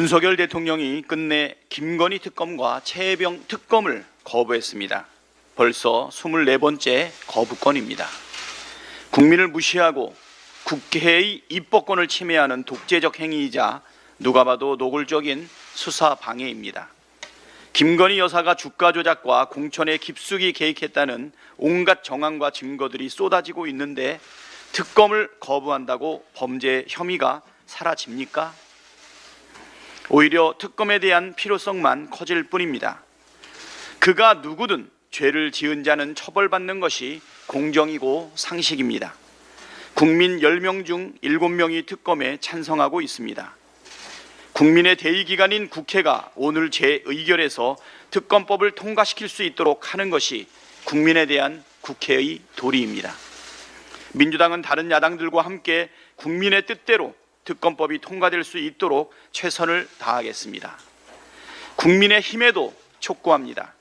윤석열 대통령이 끝내 김건희 특검과 최혜병 특검을 거부했습니다. 벌써 24번째 거부건입니다. 국민을 무시하고 국회의 입법권을 침해하는 독재적 행위이자 누가 봐도 노골적인 수사 방해입니다. 김건희 여사가 주가 조작과 공천에 깊숙이 개입했다는 온갖 정황과 증거들이 쏟아지고 있는데 특검을 거부한다고 범죄 혐의가 사라집니까? 오히려 특검에 대한 필요성만 커질 뿐입니다. 그가 누구든 죄를 지은 자는 처벌받는 것이 공정이고 상식입니다. 국민 10명 중 7명이 특검에 찬성하고 있습니다. 국민의 대의기관인 국회가 오늘 재의결해서 특검법을 통과시킬 수 있도록 하는 것이 국민에 대한 국회의 도리입니다. 민주당은 다른 야당들과 함께 국민의 뜻대로 특검법이 통과될 수 있도록 최선을 다하겠습니다. 국민의힘에도 촉구합니다.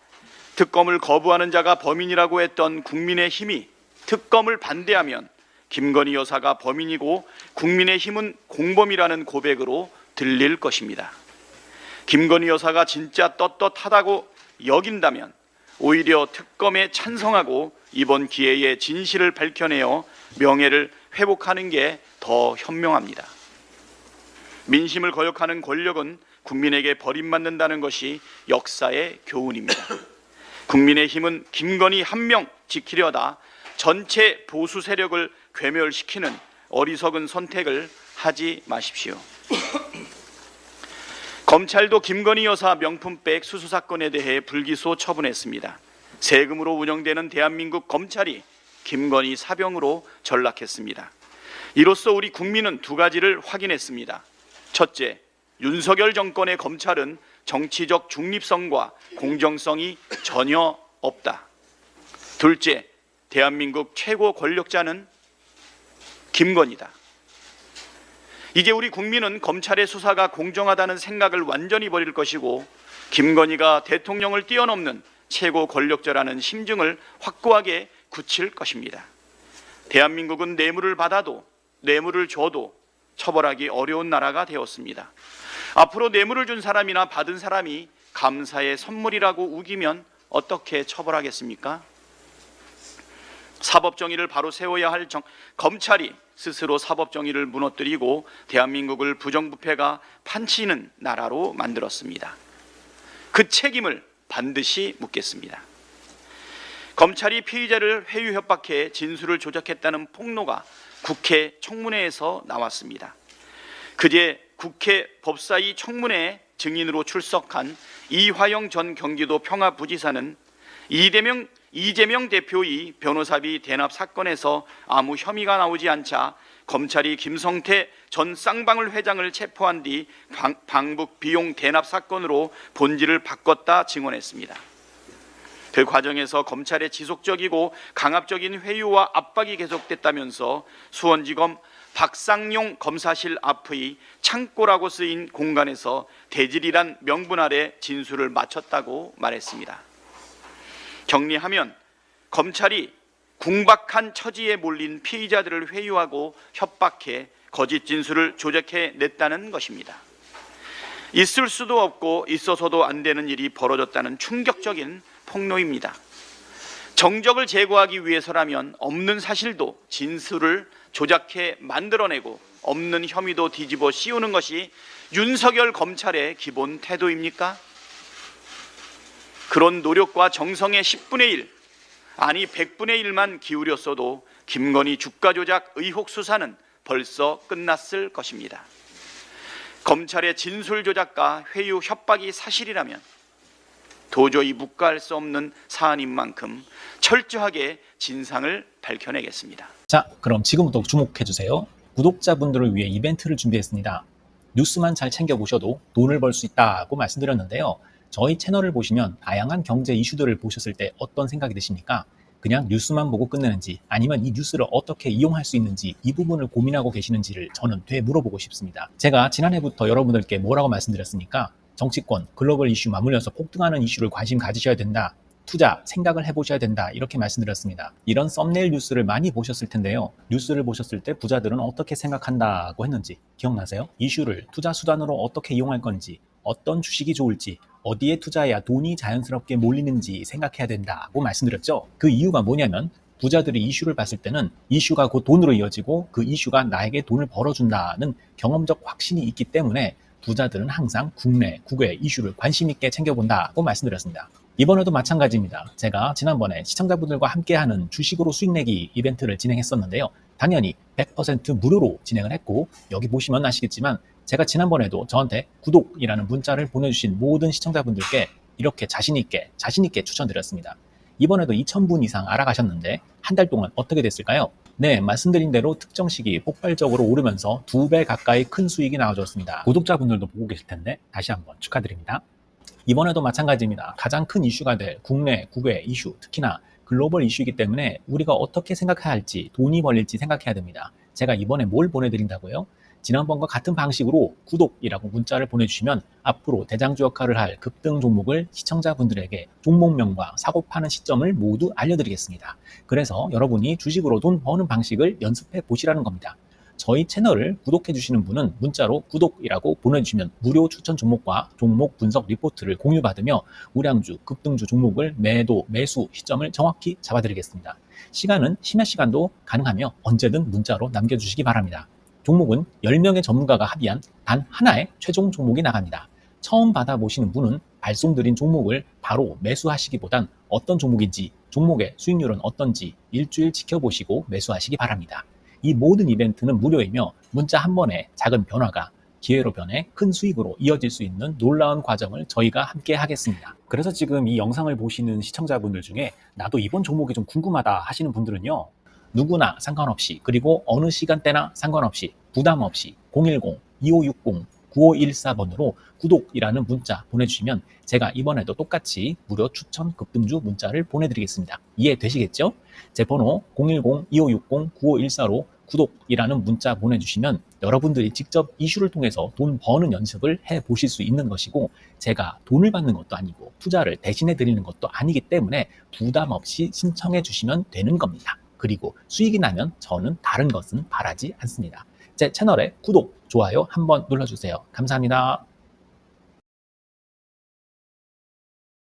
특검을 거부하는 자가 범인이라고 했던 국민의힘이 특검을 반대하면 김건희 여사가 범인이고 국민의힘은 공범이라는 고백으로 들릴 것입니다. 김건희 여사가 진짜 떳떳하다고 여긴다면 오히려 특검에 찬성하고 이번 기회에 진실을 밝혀내어 명예를 회복하는 게 더 현명합니다. 민심을 거역하는 권력은 국민에게 버림받는다는 것이 역사의 교훈입니다. 국민의힘은 김건희 한 명 지키려다 전체 보수 세력을 괴멸시키는 어리석은 선택을 하지 마십시오. 검찰도 김건희 여사 명품백 수수 사건에 대해 불기소 처분했습니다. 세금으로 운영되는 대한민국 검찰이 김건희 사병으로 전락했습니다. 이로써 우리 국민은 두 가지를 확인했습니다. 첫째, 윤석열 정권의 검찰은 정치적 중립성과 공정성이 전혀 없다. 둘째, 대한민국 최고 권력자는 김건희다. 이제 우리 국민은 검찰의 수사가 공정하다는 생각을 완전히 버릴 것이고 김건희가 대통령을 뛰어넘는 최고 권력자라는 심증을 확고하게 굳힐 것입니다. 대한민국은 뇌물을 받아도 뇌물을 줘도 처벌하기 어려운 나라가 되었습니다. 앞으로 뇌물을 준 사람이나 받은 사람이 감사의 선물이라고 우기면 어떻게 처벌하겠습니까? 사법정의를 바로 세워야 할 검찰이 스스로 사법정의를 무너뜨리고 대한민국을 부정부패가 판치는 나라로 만들었습니다. 그 책임을 반드시 묻겠습니다. 검찰이 피의자를 회유 협박해 진술을 조작했다는 폭로가 국회 청문회에서 나왔습니다. 그제 국회 법사위 청문회에 증인으로 출석한 이화영 전 경기도 평화부지사는 이재명 대표의 변호사비 대납 사건에서 아무 혐의가 나오지 않자 검찰이 김성태 전 쌍방울 회장을 체포한 뒤 방북 비용 대납 사건으로 본질을 바꿨다 증언했습니다. 그 과정에서 검찰의 지속적이고 강압적인 회유와 압박이 계속됐다면서 수원지검 박상용 검사실 앞의 창고라고 쓰인 공간에서 대질이란 명분 아래 진술을 마쳤다고 말했습니다. 정리하면 검찰이 궁박한 처지에 몰린 피의자들을 회유하고 협박해 거짓 진술을 조작해 냈다는 것입니다. 있을 수도 없고 있어서도 안 되는 일이 벌어졌다는 충격적인 폭로입니다. 정적을 제거하기 위해서라면 없는 사실도 진술을 조작해 만들어내고 없는 혐의도 뒤집어 씌우는 것이 윤석열 검찰의 기본 태도입니까? 그런 노력과 정성의 10분의 1, 아니 100분의 1만 기울였어도 김건희 주가 조작 의혹 수사는 벌써 끝났을 것입니다. 검찰의 진술 조작과 회유 협박이 사실이라면 도저히 묵과할 수 없는 사안인 만큼 철저하게 진상을 밝혀내겠습니다. 자, 그럼 지금부터 주목해주세요. 구독자분들을 위해 이벤트를 준비했습니다. 뉴스만 잘 챙겨보셔도 돈을 벌 수 있다고 말씀드렸는데요. 저희 채널을 보시면 다양한 경제 이슈들을 보셨을 때 어떤 생각이 드십니까? 그냥 뉴스만 보고 끝내는지 아니면 이 뉴스를 어떻게 이용할 수 있는지 이 부분을 고민하고 계시는지를 저는 되물어보고 싶습니다. 제가 지난해부터 여러분들께 뭐라고 말씀드렸습니까? 정치권, 글로벌 이슈 맞물려서 폭등하는 이슈를 관심 가지셔야 된다. 투자 생각을 해보셔야 된다 이렇게 말씀드렸습니다. 이런 썸네일 뉴스를 많이 보셨을 텐데요. 뉴스를 보셨을 때 부자들은 어떻게 생각한다고 했는지 기억나세요? 이슈를 투자 수단으로 어떻게 이용할 건지, 어떤 주식이 좋을지, 어디에 투자해야 돈이 자연스럽게 몰리는지 생각해야 된다고 말씀드렸죠. 그 이유가 뭐냐면 부자들이 이슈를 봤을 때는 이슈가 곧 돈으로 이어지고 그 이슈가 나에게 돈을 벌어준다는 경험적 확신이 있기 때문에 부자들은 항상 국내, 국외 이슈를 관심 있게 챙겨본다고 말씀드렸습니다. 이번에도 마찬가지입니다. 제가 지난번에 시청자분들과 함께하는 주식으로 수익 내기 이벤트를 진행했었는데요. 당연히 100% 무료로 진행을 했고 여기 보시면 아시겠지만 제가 지난번에도 저한테 구독이라는 문자를 보내주신 모든 시청자분들께 이렇게 자신 있게 추천드렸습니다. 이번에도 2,000분 이상 알아가셨는데 한 달 동안 어떻게 됐을까요? 네, 말씀드린 대로 특정 시기 폭발적으로 오르면서 2배 가까이 큰 수익이 나와줬습니다. 구독자분들도 보고 계실 텐데 다시 한번 축하드립니다. 이번에도 마찬가지입니다. 가장 큰 이슈가 될 국내, 국외 이슈, 특히나 글로벌 이슈이기 때문에 우리가 어떻게 생각해야 할지, 돈이 벌릴지 생각해야 됩니다. 제가 이번에 뭘 보내드린다고요? 지난번과 같은 방식으로 구독이라고 문자를 보내주시면 앞으로 대장주 역할을 할 급등 종목을 시청자분들에게 종목명과 사고 파는 시점을 모두 알려드리겠습니다. 그래서 여러분이 주식으로 돈 버는 방식을 연습해 보시라는 겁니다. 저희 채널을 구독해 주시는 분은 문자로 구독이라고 보내주시면 무료 추천 종목과 종목 분석 리포트를 공유받으며 우량주, 급등주 종목을 매도, 매수 시점을 정확히 잡아드리겠습니다. 시간은 심야 시간도 가능하며 언제든 문자로 남겨주시기 바랍니다. 종목은 10명의 전문가가 합의한 단 하나의 최종 종목이 나갑니다. 처음 받아보시는 분은 발송드린 종목을 바로 매수하시기보단 어떤 종목인지, 종목의 수익률은 어떤지 일주일 지켜보시고 매수하시기 바랍니다. 이 모든 이벤트는 무료이며 문자 한 번에 작은 변화가 기회로 변해 큰 수익으로 이어질 수 있는 놀라운 과정을 저희가 함께 하겠습니다. 그래서 지금 이 영상을 보시는 시청자분들 중에 나도 이번 종목이 좀 궁금하다 하시는 분들은요. 누구나 상관없이 그리고 어느 시간대나 상관없이 부담 없이 010-2560-9514번으로 구독이라는 문자 보내주시면 제가 이번에도 똑같이 무료 추천 급등주 문자를 보내드리겠습니다. 이해되시겠죠? 제 번호 010-2560-9514로 구독이라는 문자 보내주시면 여러분들이 직접 이슈를 통해서 돈 버는 연습을 해보실 수 있는 것이고 제가 돈을 받는 것도 아니고 투자를 대신해 드리는 것도 아니기 때문에 부담 없이 신청해 주시면 되는 겁니다. 그리고 수익이 나면 저는 다른 것은 바라지 않습니다. 제 채널에 구독, 좋아요 한번 눌러주세요. 감사합니다.